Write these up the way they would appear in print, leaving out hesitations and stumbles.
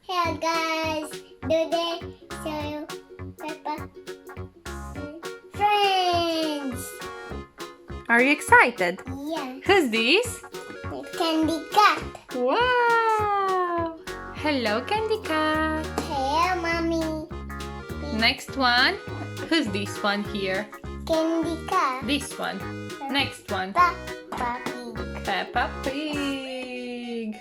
Hey guys, today show you Peppa friends. Are you excited? Yeah, Who's this? Candy Cat. Wow! Hello, Candy Cat. Hey, mommy. Next one. Who's this one here? Candy Cat. This one. Next one. Peppa Pig. Peppa Pig.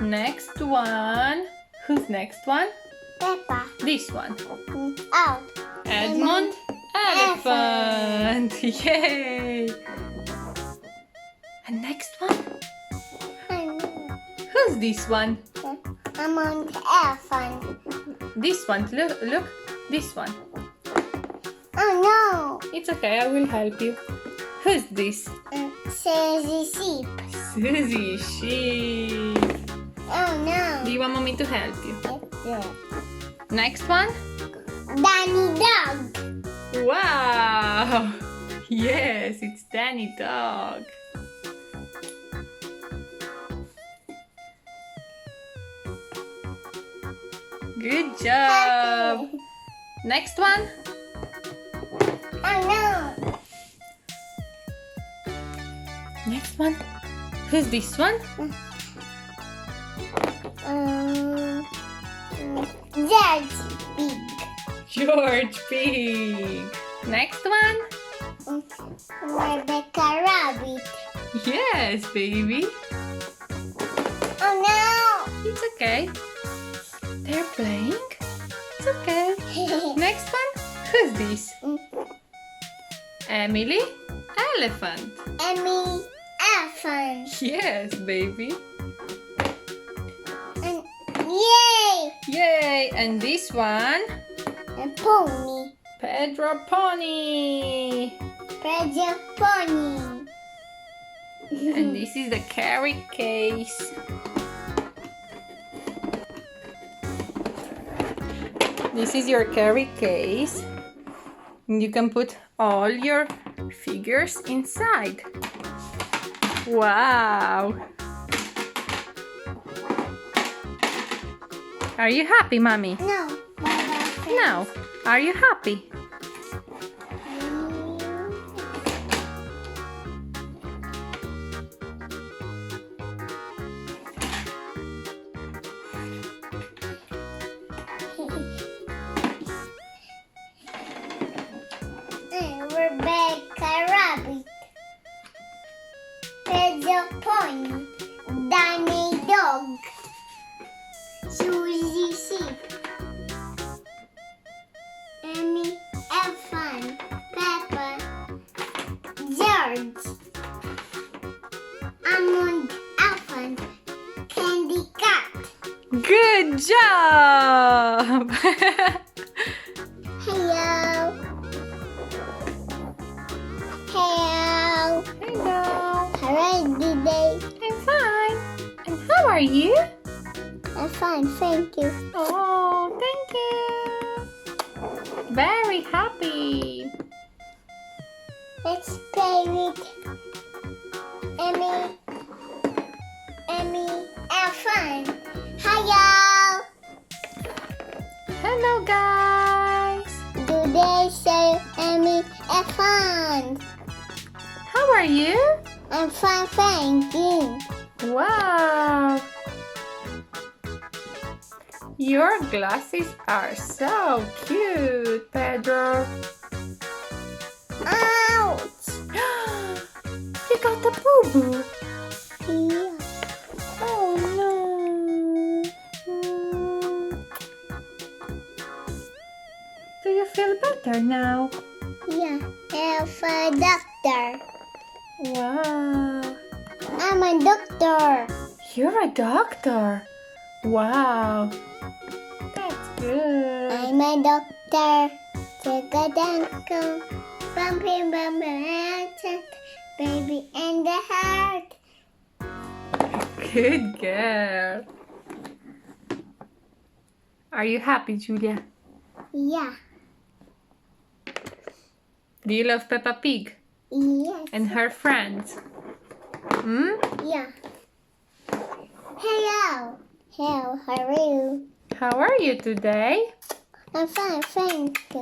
Next one. Who's next one? Peppa. This one. Oh, Edmund Elephant. Yay! And next one. Who's this one? I'm on the elephant. This one. Look. This one. Oh no, It's okay. I will help you. Who's this? Susie Sheep. Susie Sheep. Oh no. Do you want mommy to help you? Yeah. Next one. Danny Dog. Wow! Yes, it's Danny Dog. Good job. Next one. Oh no. Next one. Who's this one? George Pig. George Pig. Next one. Rebecca Rabbit. Yes, baby. Oh It's okay. They're playing. It's okay. no. Next one. Who's this? Emily Elephant. Emmy Elephant. Yes, baby. And yay! Yay! And this one, A pony. Pedro Pony. Pedro Pony. And this is the carry case. This is your carry case. And you can put all your figures inside. Wow! Are you happy, Mommy? No. No. Are you happy? Rebecca Rabbit. Pedro Pony. Danny Dog. Susie Sheep. Emmy Elephant. Peppa. George. Almond Elephant. Candy Cat. Good job! Hello. Hello. Hello. How are you today? I'm fine. And how are you? I'm fine, thank you. Oh, thank you. Very happy. Let's play with Emmy Elephant. Hello. Hello, guys. Today say Emmy Elephant. How are you? I'm fine, thank you. Wow. Your glasses are so cute, Pedro. Ouch. You got the boo-boo. Yeah. Oh, no. Do you feel better now? Yeah. Have a doctor. Wow. I'm a doctor. You're a doctor. Wow. That's good. I'm a doctor. Check a danko. Bumping, bumping, baby and the heart. Good girl. Are you happy, Julia? Yeah. Do you love Peppa Pig Yes. and her friends? Hmm? Yeah. Hello. How are you? How are you today? I'm fine, thank you.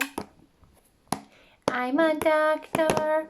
I'm a doctor.